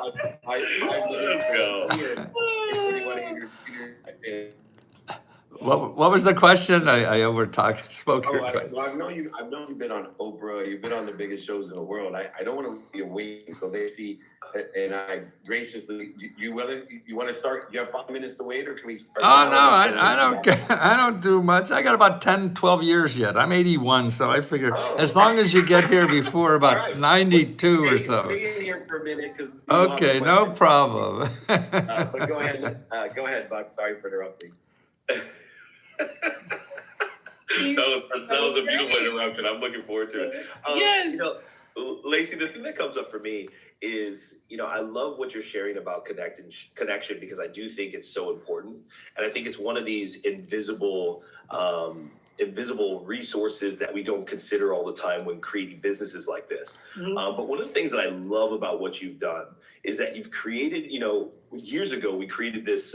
Let's go. What do you want to hear? What was the question? I spoke your question. Well, I've known you've been on Oprah. You've been on the biggest shows in the world. I don't want to leave you waiting, so they see, and I graciously, you want to start? You have 5 minutes to wait, or can we start? Oh, no, I don't do much. I got about 10, 12 years yet. I'm 81, so I figure as long as you get here before about 92 or so. Stay in here for a minute. Okay, no problem. But go ahead, Buck. Sorry for interrupting. That was a beautiful interruption. I'm looking forward to it. Yes. Lacey, the thing that comes up for me is, I love what you're sharing about connection, because I do think it's so important. And I think it's one of these invisible resources that we don't consider all the time when creating businesses like this. Mm-hmm. But one of the things that I love about what you've done is that you've created, years ago, we created this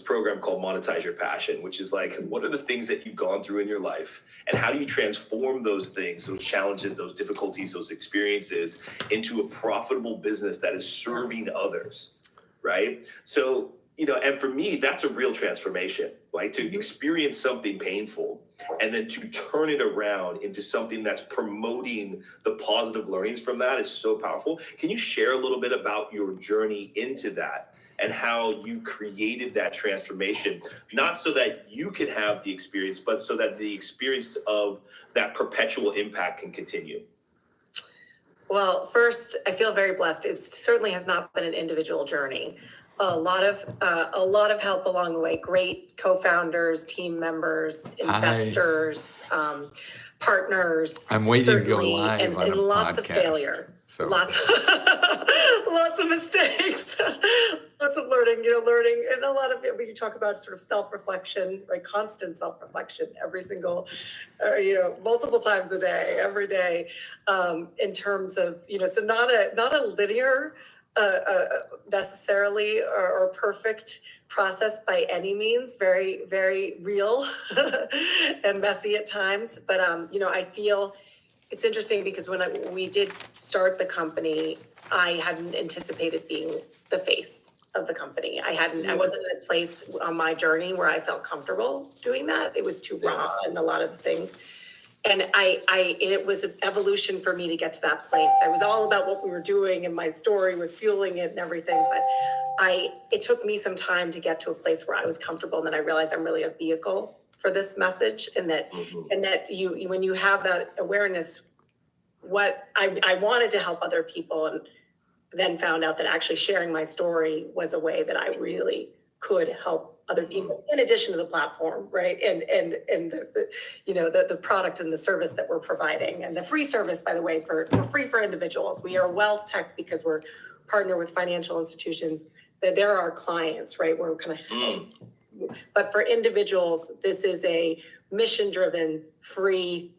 program called Monetize Your Passion, which is like, what are the things that you've gone through in your life, and how do you transform those things, those challenges, those difficulties, those experiences into a profitable business that is serving others, right? So, and for me, that's a real transformation, right? To experience something painful and then to turn it around into something that's promoting the positive learnings from that is so powerful. Can you share a little bit about your journey into that? And how you created that transformation, not so that you can have the experience, but so that the experience of that perpetual impact can continue. Well, first, I feel very blessed. It certainly has not been an individual journey. A lot of help along the way. Great co-founders, team members, investors, partners. I'm waiting to go live and on a lots podcast. Of failure. So. Lots of mistakes, lots of learning, and a lot of it, when you talk about sort of self-reflection, like constant self-reflection, every single, multiple times a day, every day, in terms of, so not a linear, necessarily or perfect process by any means, very, very real and messy at times. But, I feel it's interesting because when we did start the company, I hadn't anticipated being the face of the company. I wasn't in a place on my journey where I felt comfortable doing that. It was too raw in a lot of the things. And it was an evolution for me to get to that place. I was all about what we were doing and my story was fueling it and everything. But it took me some time to get to a place where I was comfortable. And then I realized I'm really a vehicle for this message, and that you when you have that awareness, what I wanted to help other people, and then found out that actually sharing my story was a way that I really could help other people, in addition to the platform, right? And the product and the service that we're providing, and the free service, by the way, we're free for individuals. We are wealth tech because we're partner with financial institutions. They're our clients, right? We're kind of but for individuals, this is a mission-driven, free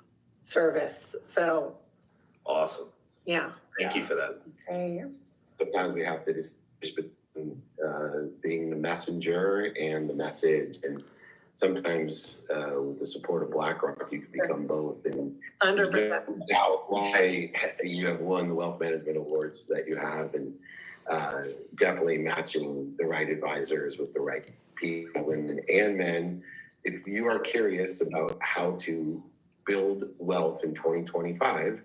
service. So awesome. Yeah. Thank you for that. Sometimes we have to distinguish between being the messenger and the message, and sometimes with the support of BlackRock, you can become both. And 100%. there's no doubt why you have won the wealth management awards that you have, and definitely matching the right advisors with the right people, women and men. If you are curious about how to build wealth in 2025,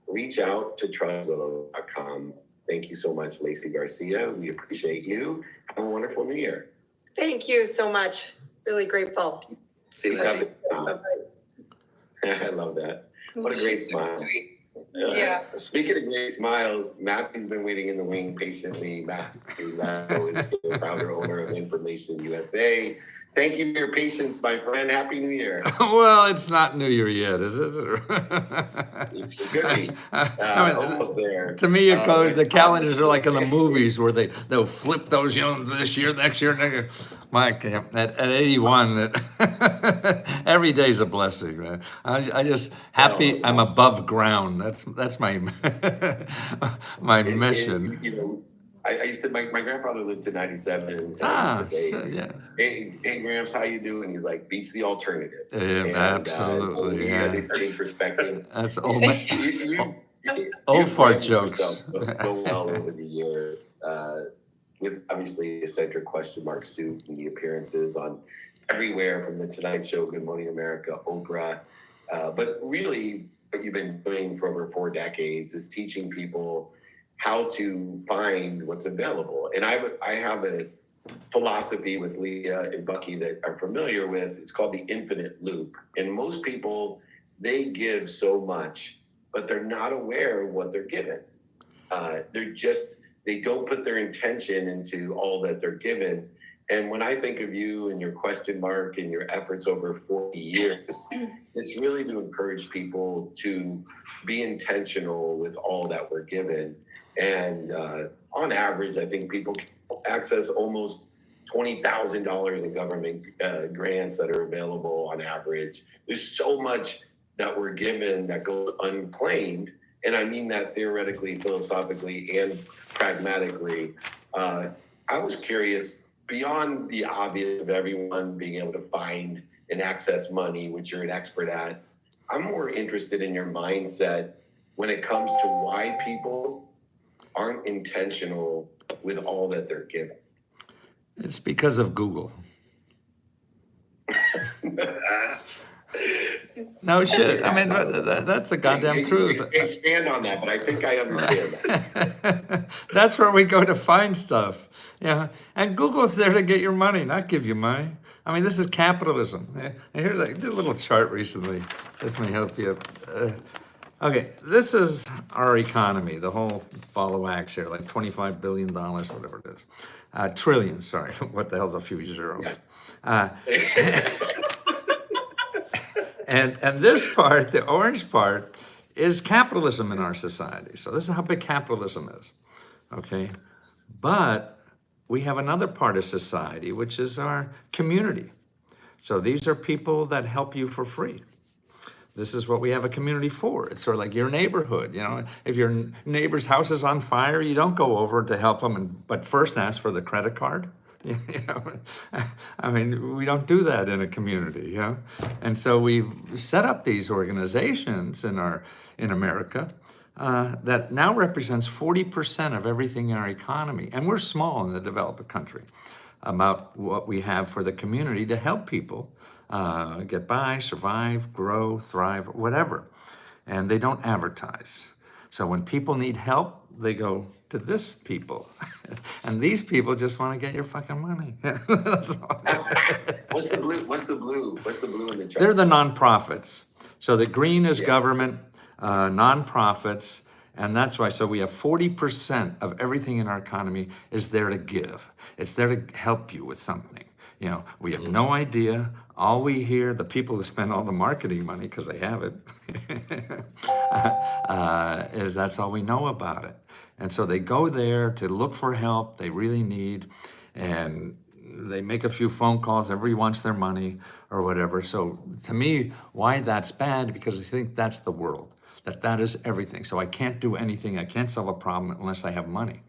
reach out to trustwillow.com. Thank you so much, Lacey Garcia. We appreciate you. Have a wonderful new year. Thank you so much. Really grateful. I love that. What a great smile. Yeah. Speaking of great smiles, Matthew's been waiting in the wing patiently. Matthew is the founder, owner of Information USA. Thank you for your patience, my friend. Happy New Year. Well, it's not New Year yet, is it? It could be. Almost there. To me, the calendars are like in the movies where they'll flip those, this year, next year. Mike, at 81, every day's a blessing, man. I just happy I'm above ground. That's my my mission. I used to, my grandfather lived to 97, and I used to say, hey, Gramps, how you doing? He's like, beats the alternative. Absolutely. So we had the same perspective. That's Old fart branded jokes. yourself so well over the years, with obviously eccentric question mark suit and the appearances on everywhere from the Tonight Show, Good Morning America, Oprah. But really, what you've been doing for over 4 decades is teaching people how to find what's available. And I have a philosophy with Leah and Bucky that I'm familiar with. It's called the infinite loop. And most people, they give so much, but they're not aware of what they're given. They don't put their intention into all that they're given. And when I think of you and your question mark and your efforts over 40 years, it's really to encourage people to be intentional with all that we're given. And on average, I think people can access almost $20,000 in government grants that are available on average. There's so much that we're given that goes unclaimed. And I mean that theoretically, philosophically, and pragmatically. I was curious, beyond the obvious of everyone being able to find and access money, which you're an expert at, I'm more interested in your mindset when it comes to why people aren't intentional with all that they're given. It's because of Google. No shit. I mean, that's the goddamn truth. Expand on that, but I think I understand that. That's where we go to find stuff. Yeah, and Google's there to get your money, not give you money. I mean, this is capitalism. And here's I did a little chart recently. This may help you. Okay, this is our economy, the whole ball of wax here, like $25 billion, whatever it is. Trillion, sorry. What the hell's a few zeros? And this part, the orange part, is capitalism in our society. So this is how big capitalism is, okay? But we have another part of society, which is our community. So these are people that help you for free. This is what we have a community for. It's sort of like your neighborhood, you know? If your neighbor's house is on fire, you don't go over to help them, but first ask for the credit card. You know, I mean, we don't do that in a community, you know? And so we've set up these organizations in America that now represents 40% of everything in our economy. And we're small in the developed country about what we have for the community to help people get by, survive, grow, thrive, whatever. And they don't advertise. So when people need help, they go to this people. And these people just want to get your fucking money. What's the blue? What's the blue? What's the blue in the chart? They're the nonprofits. So the green is government, nonprofits, and that's why. So we have 40% of everything in our economy is there to give. It's there to help you with something. You know, we have no idea. All we hear, the people who spend all the marketing money, because they have it, is that's all we know about it. And so they go there to look for help they really need, and they make a few phone calls. Everybody wants their money or whatever. So to me, why that's bad, because I think that's the world, that is everything. So I can't do anything, I can't solve a problem unless I have money.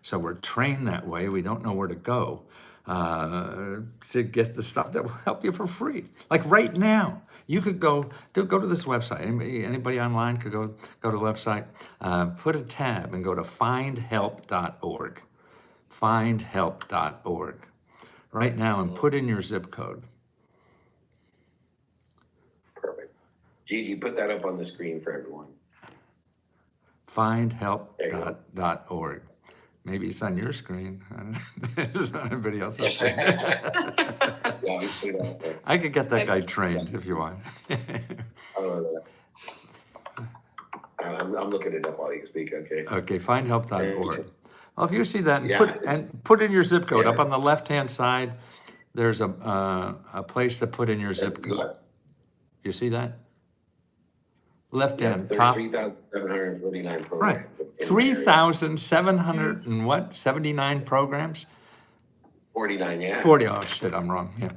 So we're trained that way. We don't know where to go to get the stuff that will help you for free. Like right now, you could go to this website. Anybody online could go to the website, put a tab and go to findhelp.org. Findhelp.org. Right now, and put in your zip code. Perfect. Gigi, put that up on the screen for everyone. Findhelp.org. Maybe it's on your screen. It's not anybody else's screen. I could get that guy trained if you want. I'm looking it up while you speak, okay? Okay, findhelp.org. Well, if you see that, and put in your zip code. Up on the left-hand side, there's a place to put in your zip code. You see that? Left-hand top. 3,749 programs. Right. 3,700 and what? 79 programs? 49, yeah. 40. Oh, shit, I'm wrong. Yeah.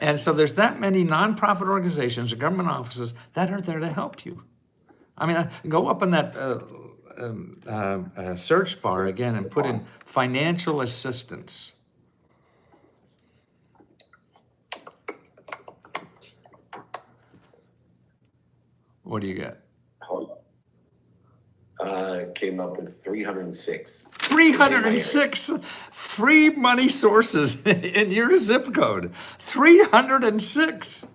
and so there's that many nonprofit organizations or government offices that are there to help you. I mean, go up on that search bar again and put in financial assistance. What do you get? Hold on. Came up with 306. 306 free money sources in your zip code. 306.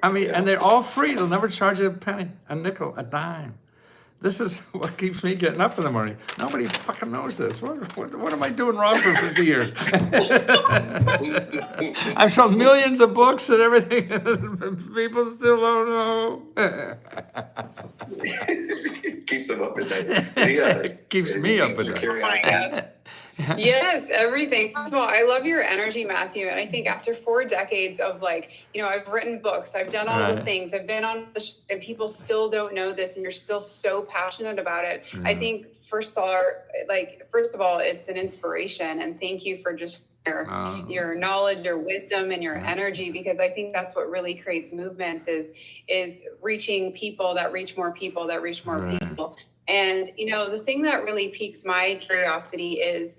I mean, and they're all free. They'll never charge you a penny, a nickel, a dime. This is what keeps me getting up in the morning. Nobody fucking knows this. What am I doing wrong for 50 years? I've sold millions of books and everything. People still don't know. Keeps them up at night. Keeps me up at night. Curiosity. Yes, everything. First of all, I love your energy, Matthew. And I think after 4 decades of I've written books, I've done all the things, I've been on, and people still don't know this, and you're still so passionate about it. I think first of all, it's an inspiration, and thank you for just your knowledge, your wisdom, and your energy, because I think that's what really creates movements is reaching people that reach more people that reach more people. And, the thing that really piques my curiosity is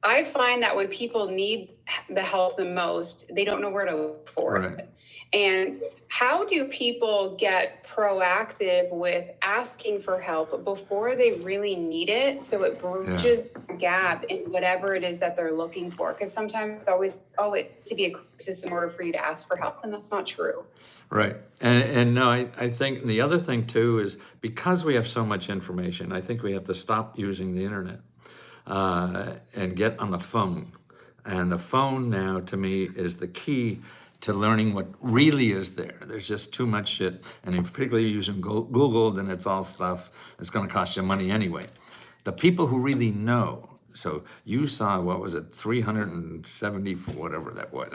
I find that when people need the help the most, they don't know where to look for it. And how do people get proactive with asking for help before they really need it, so it bridges the gap in whatever it is that they're looking for? Because sometimes it's always, to be a crisis in order for you to ask for help, and that's not true. Right. And no, I think the other thing too is because we have so much information, I think we have to stop using the internet and get on the phone. And the phone now, to me, is the key to learning what really is there. There's just too much shit. And if particularly using Google, then it's all stuff that's going to cost you money anyway. The people who really know, so you saw, 374, whatever that was.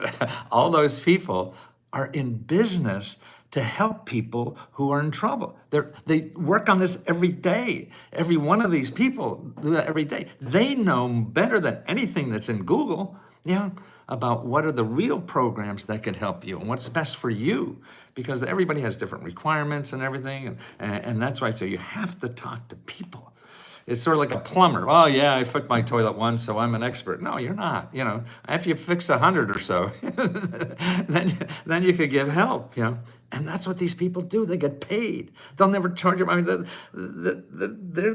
All those people are in business to help people who are in trouble. They work on this every day. Every one of these people do that every day. They know better than anything that's in Google, about what are the real programs that can help you and what's best for you, because everybody has different requirements and everything. And that's why, so you have to talk to people. It's sort of like a plumber. Oh yeah, I fixed my toilet once, so I'm an expert. No, you're not. If you fix 100 or so, then you could give help. And that's what these people do. They get paid. They'll never charge you. I mean, they're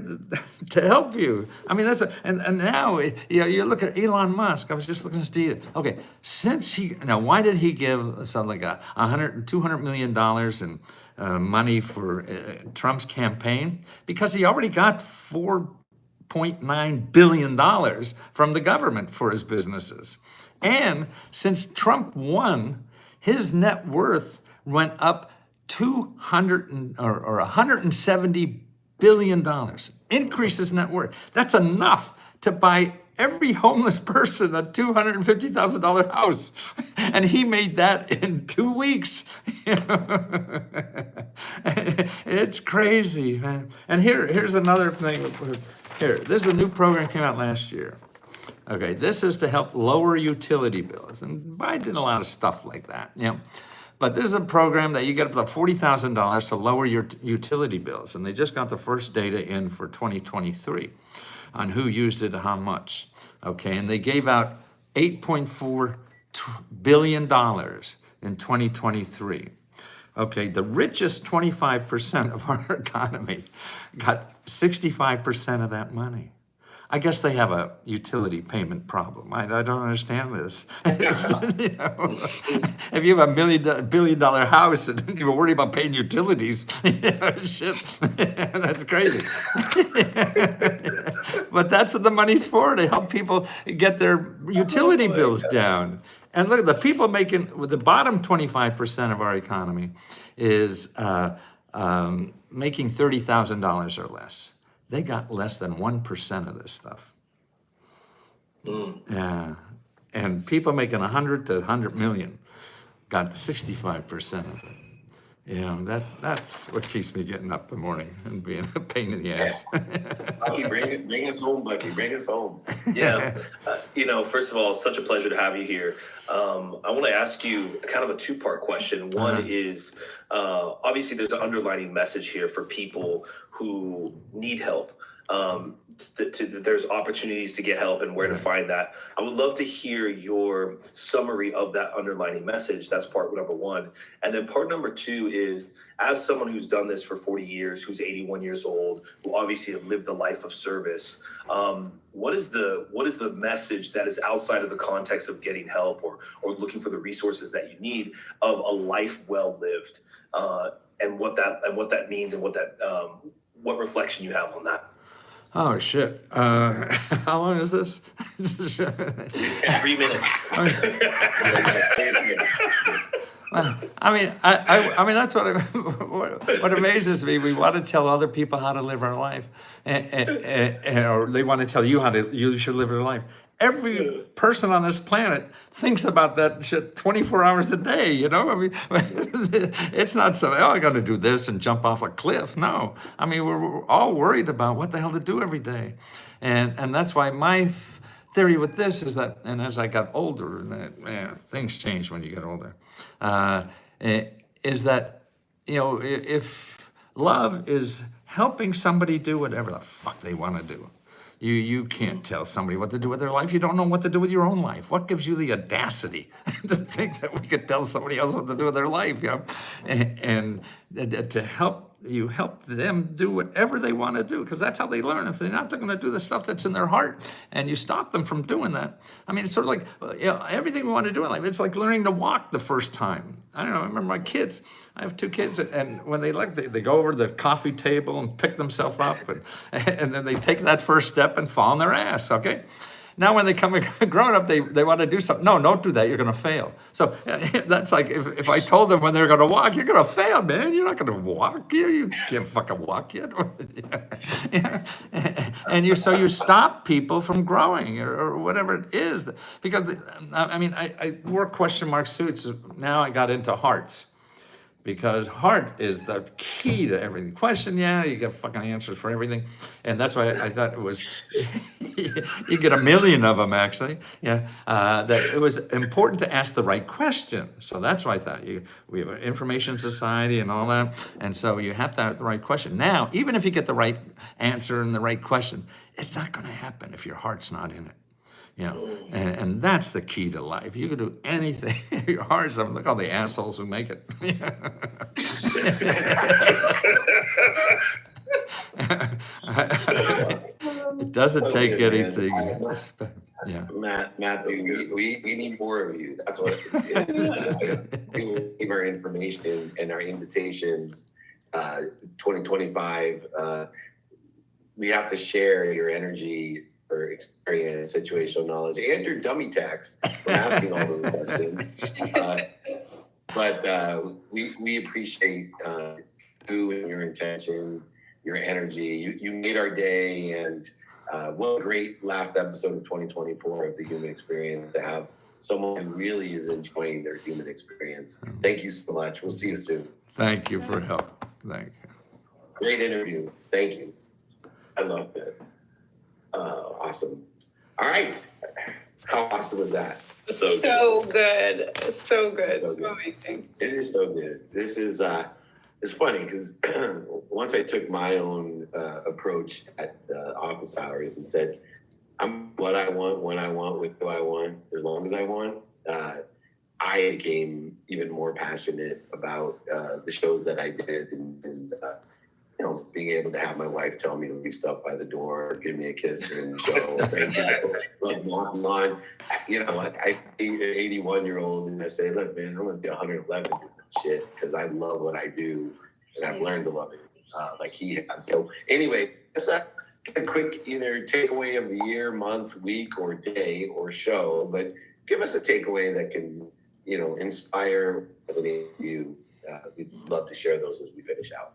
to help you. I mean, and now you look at Elon Musk. I was just looking at his data. Okay, why did he give something like $200 million in money for Trump's campaign? Because he already got $4.9 billion from the government for his businesses. And since Trump won, his net worth went up $170 billion. Increase his net worth. That's enough to buy every homeless person a $250,000 house. And he made that in 2 weeks. It's crazy, man. And here's another thing. There's a new program came out last year. Okay, this is to help lower utility bills. And Biden did a lot of stuff like that. But this is a program that you get up to $40,000 to lower your utility bills. And they just got the first data in for 2023 on who used it and how much. Okay, and they gave out $8.4 billion in 2023. Okay, the richest 25% of our economy got 65% of that money. I guess they have a utility payment problem. I don't understand this. If you have $1 billion house and you're worried about paying utilities, shit, that's crazy. But that's what the money's for, to help people get their utility bills down. And look, the people making, with the bottom 25% of our economy is making $30,000 or less. They got less than 1% of this stuff. Yeah, and people making 100 to 100 million got 65% of it. That's what keeps me getting up in the morning and being a pain in the ass. Bucky, bring us home, Bucky. Bring us home. Yeah. First of all, such a pleasure to have you here. I want to ask you kind of a two-part question. One is, obviously there's an underlining message here for people who need help. There's opportunities to get help and where to find that. I would love to hear your summary of that underlining message. That's part number one. And then part number two is, as someone who's done this for 40 years, who's 81 years old, who obviously have lived a life of service, what is the message that is outside of the context of getting help or looking for the resources that you need of a life well lived, and what that means and what reflection you have on that? Oh shit! How long is this? 3 minutes. I mean, that's what amazes me. We want to tell other people how to live our life, or they want to tell you you should live your life. Every person on this planet thinks about that shit 24 hours a day, you know? I mean, it's not so, oh, I got to do this and jump off a cliff. No. I mean, we're all worried about what the hell to do every day. And that's why my theory with this is that, and as I got older, and things change when you get older, is that, you know, if love is helping somebody do whatever the fuck they want to do. You can't tell somebody what to do with their life. You don't know what to do with your own life. What gives you the audacity to think that we could tell somebody else what to do with their life? You know? And to help them do whatever they want to do, because that's how they learn. If they're not going to do the stuff that's in their heart, and you stop them from doing that, I mean, it's sort of like, you know, everything we want to do in life. It's like learning to walk the first time. I don't know. I remember my kids. I have 2 kids, and when they go over to the coffee table and pick themselves up, and then they take that first step and fall on their ass. Okay. Now, when they come grown up, they want to do something. No, don't do that. You're going to fail. So that's like if I told them when they're going to walk, you're going to fail, man. You're not going to walk. You can't fucking walk yet. And you stop people from growing or whatever it is. Because, I mean, I wore question mark suits. Now I got into hearts. Because heart is the key to everything. Question, yeah, you get fucking answers for everything. And that's why I thought it was, you get a million of them actually. Yeah, that it was important to ask the right question. So that's why I thought we have an information society and all that. And so you have to have the right question. Now, even if you get the right answer and the right question, it's not gonna happen if your heart's not in it. You know, and that's the key to life. You can do anything. Your heart's up. Look at all the assholes who make it. It doesn't take anything. Yeah. Matthew, we need more of you. That's what we will give our information and our invitations. 2025. We have to share your energy, or experience, situational knowledge, and your dummy tax for asking all those questions. But we appreciate you and your intention, your energy. You made our day, and what a great last episode of 2024 of the Human Experience to have someone who really is enjoying their human experience. Thank you so much. We'll see you soon. Thank you for help. Thank you. Great interview. Thank you. I loved it. Awesome. All right. How awesome was that? So good. So good. So amazing. It is so good. This is, it's funny because once I took my own approach at office hours and said, I'm what I want, when I want, with who I want, as long as I want, I became even more passionate about the shows that I did and you know, being able to have my wife tell me to leave stuff by the door, give me a kiss during the show, walking on. You know, I see an 81-year-old and I say, look, man, I'm going to be 111 doing this shit because I love what I do and I've learned to love it like he has. So anyway, it's a quick either takeaway of the year, month, week, or day or show, but give us a takeaway that can, you know, inspire, resonate you. We'd love to share those as we finish out.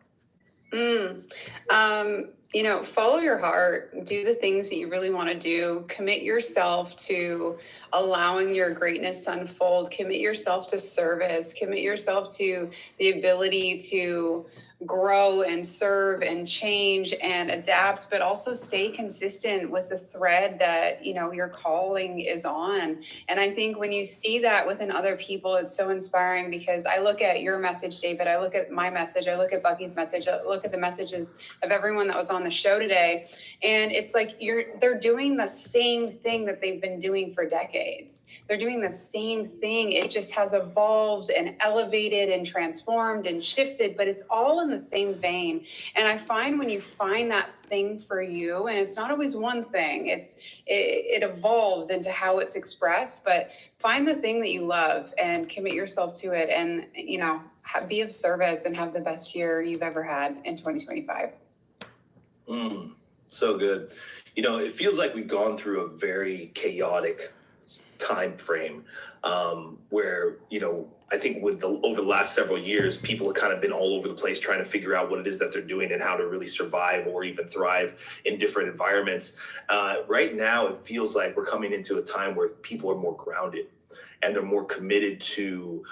You know, follow your heart, do the things that you really want to do, commit yourself to allowing your greatness to unfold, commit yourself to service, commit yourself to the ability to grow and serve and change and adapt, but also stay consistent with the thread that, you know, your calling is on. And I think when you see that within other people, it's so inspiring because I look at your message, David, I look at my message, I look at Bucky's message, I look at the messages of everyone that was on the show today. And it's like they're doing the same thing that they've been doing for decades. They're doing the same thing. It just has evolved and elevated and transformed and shifted, but it's all in the same vein. And I find when you find that thing for you, and it's not always one thing, it evolves into how it's expressed, but find the thing that you love and commit yourself to it, and be of service and have the best year you've ever had in 2025. So good. It feels like we've gone through a very chaotic time frame where, I think over the last several years, people have kind of been all over the place trying to figure out what it is that they're doing and how to really survive or even thrive in different environments. Right now, it feels like we're coming into a time where people are more grounded and they're more committed to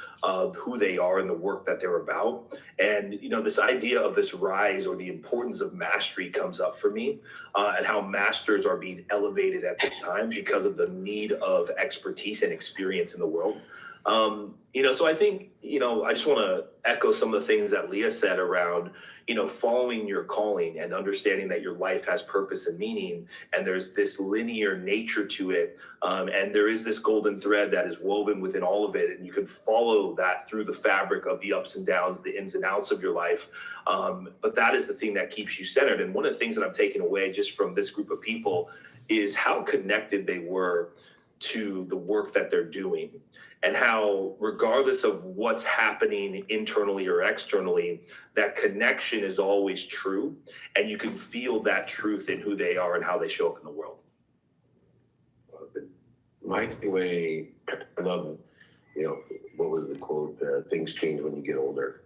who they are and the work that they're about. And, this idea of this rise or the importance of mastery comes up for me, and how masters are being elevated at this time because of the need of expertise and experience in the world. So I think, I just want to echo some of the things that Leah said around, following your calling and understanding that your life has purpose and meaning, and there's this linear nature to it. And there is this golden thread that is woven within all of it. And you can follow that through the fabric of the ups and downs, the ins and outs of your life. But that is the thing that keeps you centered. And one of the things that I'm taking away just from this group of people is how connected they were to the work that they're doing, and how, regardless of what's happening internally or externally, that connection is always true, and you can feel that truth in who they are and how they show up in the world. My takeaway, I love, what was the quote? Things change when you get older.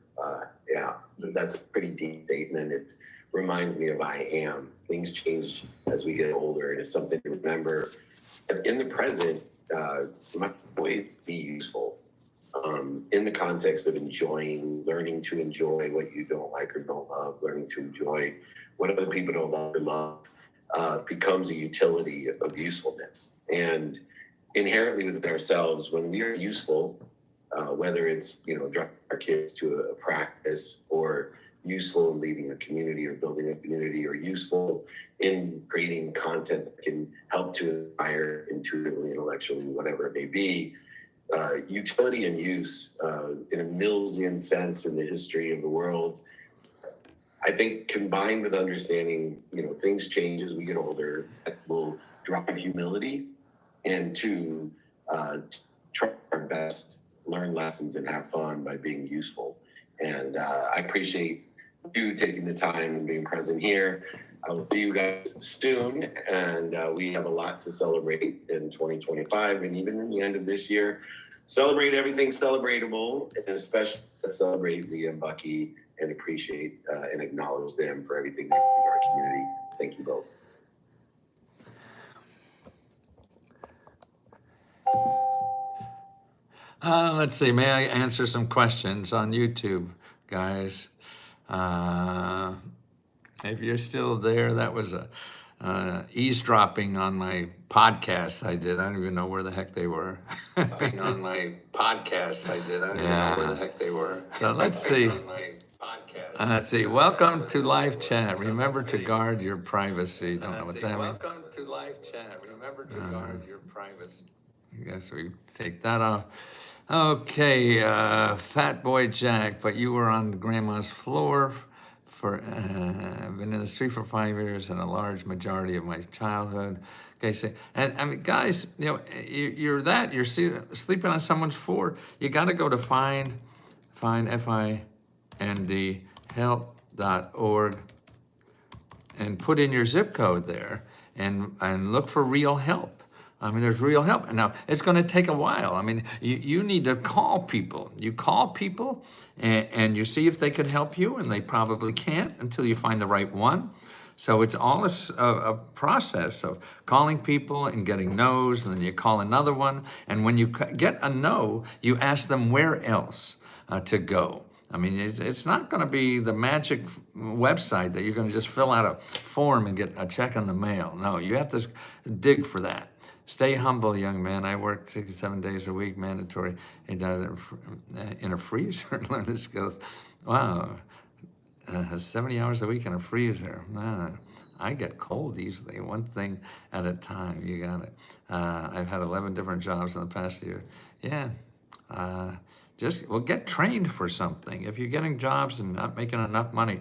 Yeah, that's a pretty deep statement. It reminds me of I am. Things change as we get older, and it's something to remember. In the present, my way be useful in the context of learning to enjoy what you don't like or don't love, learning to enjoy what other people don't like or love, becomes a utility of usefulness. And inherently within ourselves, when we are useful, whether it's, driving our kids to a practice, or useful in leading a community or building a community, or useful in creating content that can help to inspire intuitively, intellectually, whatever it may be, utility and use in a Millsian sense in the history of the world, I think, combined with understanding, things change as we get older, that will drive humility, and to try our best, learn lessons, and have fun by being useful. And I appreciate you taking the time and being present here. I will see you guys soon, and we have a lot to celebrate in 2025, and even in the end of this year. Celebrate everything celebratable, and especially celebrate Leah and Bucky, and appreciate and acknowledge them for everything they do in our community. Thank you both. Let's see, may I answer some questions on YouTube, guys? If you're still there, that was eavesdropping on my podcast I did. I don't even know where the heck they were. On my podcast I did. I don't even know where the heck they were. So let's see. Let's see. Welcome to live chat. Remember to guard your privacy. Don't know what that means. Welcome to live chat. Remember to guard your privacy. I guess we take that off. Okay, Fat Boy Jack, but you were on grandma's floor for, I've been in the street for 5 years and a large majority of my childhood. Okay, so, and I mean, guys, you're sleeping on someone's floor. You got to go to find, F-I-N-D, help.org, and put in your zip code there and look for real help. I mean, there's real help. Now, it's going to take a while. I mean, you need to call people. You call people and you see if they can help you, and they probably can't until you find the right one. So it's all a process of calling people and getting no's, and then you call another one. And when you get a no, you ask them where else to go. I mean, it's not going to be the magic website that you're going to just fill out a form and get a check in the mail. No, you have to dig for that. Stay humble, young man. I work 6 to 7 days a week, mandatory. He does it in a freezer, learn the skills. Wow, 70 hours a week in a freezer. I get cold easily. One thing at a time. You got it. I've had 11 different jobs in the past year. Yeah. Get trained for something. If you're getting jobs and not making enough money,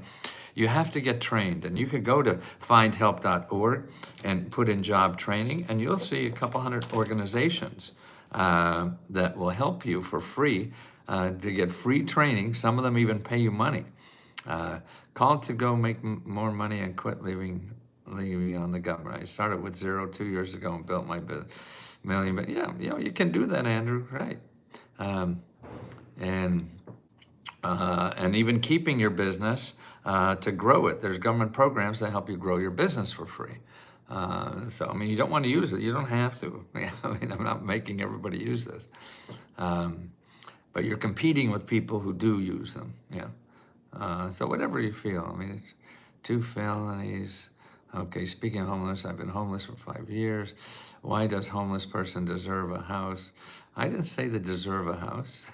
you have to get trained. And you could go to findhelp.org and put in job training, and you'll see a couple hundred organizations that will help you for free to get free training. Some of them even pay you money. Called to go make more money and quit living on the government. I started with 0 2 years ago and built my million. But yeah, you can do that, Andrew, right? And even keeping your business to grow it. There's government programs that help you grow your business for free. So, I mean, you don't want to use it. You don't have to. I mean, I'm not making everybody use this. But you're competing with people who do use them. Yeah. So whatever you feel. I mean, it's 2 felonies. Okay, speaking of homeless, I've been homeless for 5 years. Why does homeless person deserve a house? I didn't say they deserve a house.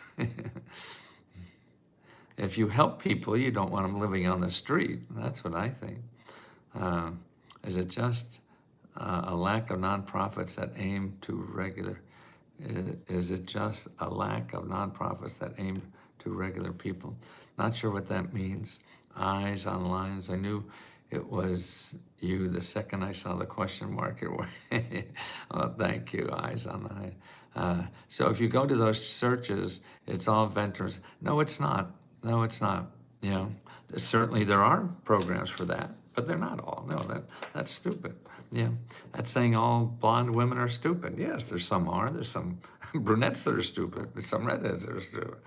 If you help people, you don't want them living on the street. That's what I think. Is it just a lack of nonprofits that aim to regular? Is it just a lack of nonprofits that aim to regular people? Not sure what that means. Eyes on lines. I knew it was you the second I saw the question mark. Well, thank you, eyes on eye. So if you go to those searches, it's all veterans. No, it's not. No, it's not. You know, certainly there are programs for that, but they're not all. No, that's stupid. Yeah, that's saying all blonde women are stupid. Yes, there's some are. There's some brunettes that are stupid. There's some redheads that are stupid.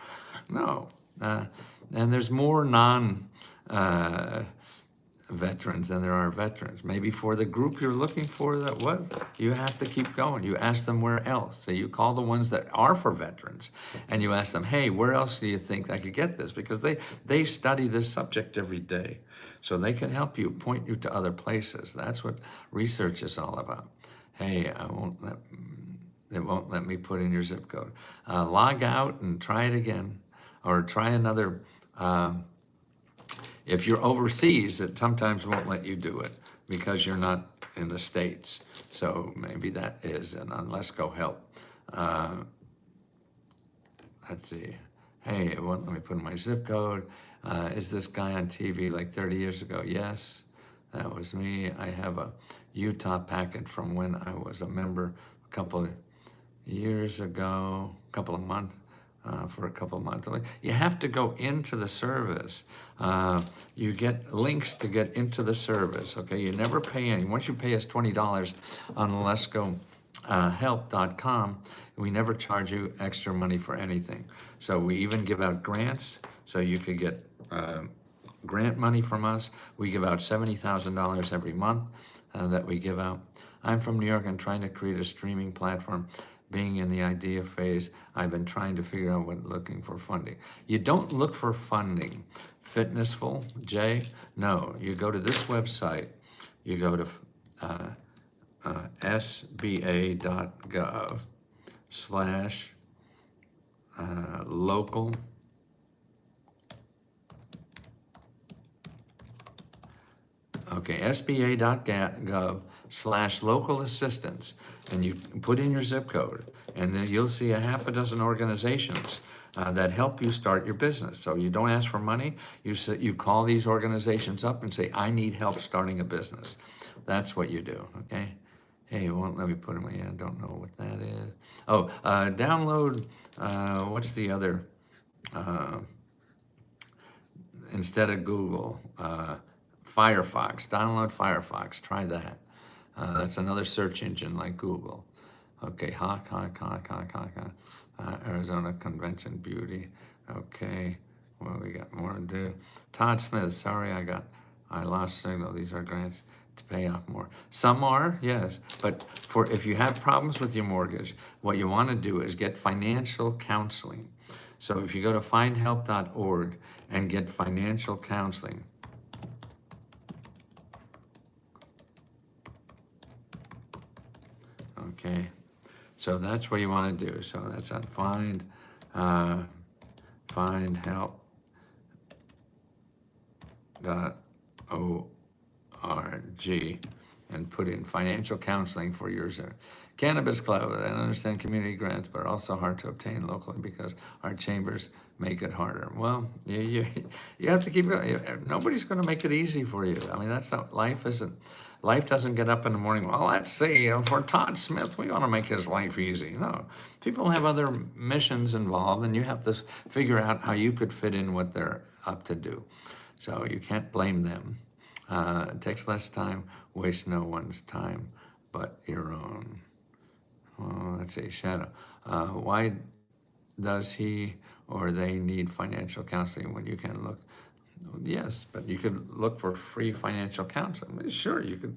No, and there's more veterans than there are veterans. Maybe for the group you're looking for that was, you have to keep going. You ask them where else. So you call the ones that are for veterans and you ask them, hey, where else do you think I could get this? Because they study this subject every day. So they can help you, point you to other places. That's what research is all about. Hey, it won't let me put in your zip code. Log out and try it again, or try another. If you're overseas, it sometimes won't let you do it because you're not in the States. So maybe that is an unless go help. Let's see. Hey, it won't let me put in my zip code. Is this guy on TV like 30 years ago? Yes, that was me. I have a Utah packet from when I was a member a couple of years ago, a couple of months. For a couple of months. You have to go into the service. You get links to get into the service, okay? You never pay any. Once you pay us $20 on letsgohelp.com, we never charge you extra money for anything. So we even give out grants, so you could get grant money from us. We give out $70,000 every month that we give out. I'm from New York and trying to create a streaming platform. Being in the idea phase, I've been trying to figure out what looking for funding. You don't look for funding. Fitnessful, Jay? No, you go to this website. You go to sba.gov/local. Okay, sba.gov/local assistance, and you put in your zip code, and then you'll see a half a dozen organizations that help you start your business. So you don't ask for money, you call these organizations up and say, I need help starting a business. That's what you do, okay? Hey, it won't let me put in my hand, don't know what that is. Oh, download, what's the other, instead of Google, Firefox, download Firefox, try that. That's another search engine like Google. Okay, Arizona Convention Beauty. Okay, well, we got more to do. Todd Smith, sorry I lost signal. These are grants to pay off more. Some are, yes, but if you have problems with your mortgage, what you want to do is get financial counseling. So if you go to findhelp.org and get financial counseling, okay, so that's what you want to do. So that's on findhelp.org. G and put in financial counseling for yours. Cannabis Club, I understand community grants, but are also hard to obtain locally because our chambers make it harder. Well, you have to keep going. Nobody's going to make it easy for you. I mean, that's not, life doesn't get up in the morning, well, let's see, for Todd Smith, we want to make his life easy. No, people have other missions involved, and you have to figure out how you could fit in what they're up to do. So you can't blame them. It takes less time, waste no one's time but your own. Oh, let's see, Shadow. Why does he or they need financial counseling when you can look? Yes, but you could look for free financial counseling. Sure, you could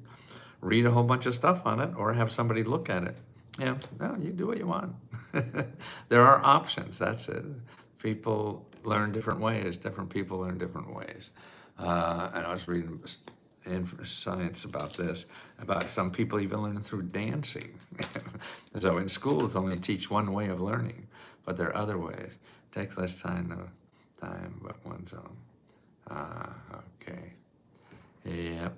read a whole bunch of stuff on it or have somebody look at it. Yeah, no, you do what you want. There are options, that's it. People learn different ways, different people learn different ways. And I was reading in science about this, about some people even learn through dancing. So in schools, only teach one way of learning, but there are other ways. It takes less time, but one's own. Okay. Yep.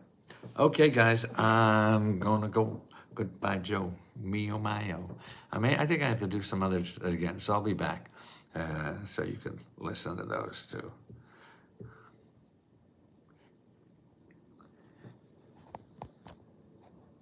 Okay, guys, I'm gonna go. Goodbye, Joe. Mio Mayo. I think I have to do some others again, so I'll be back. So you can listen to those too.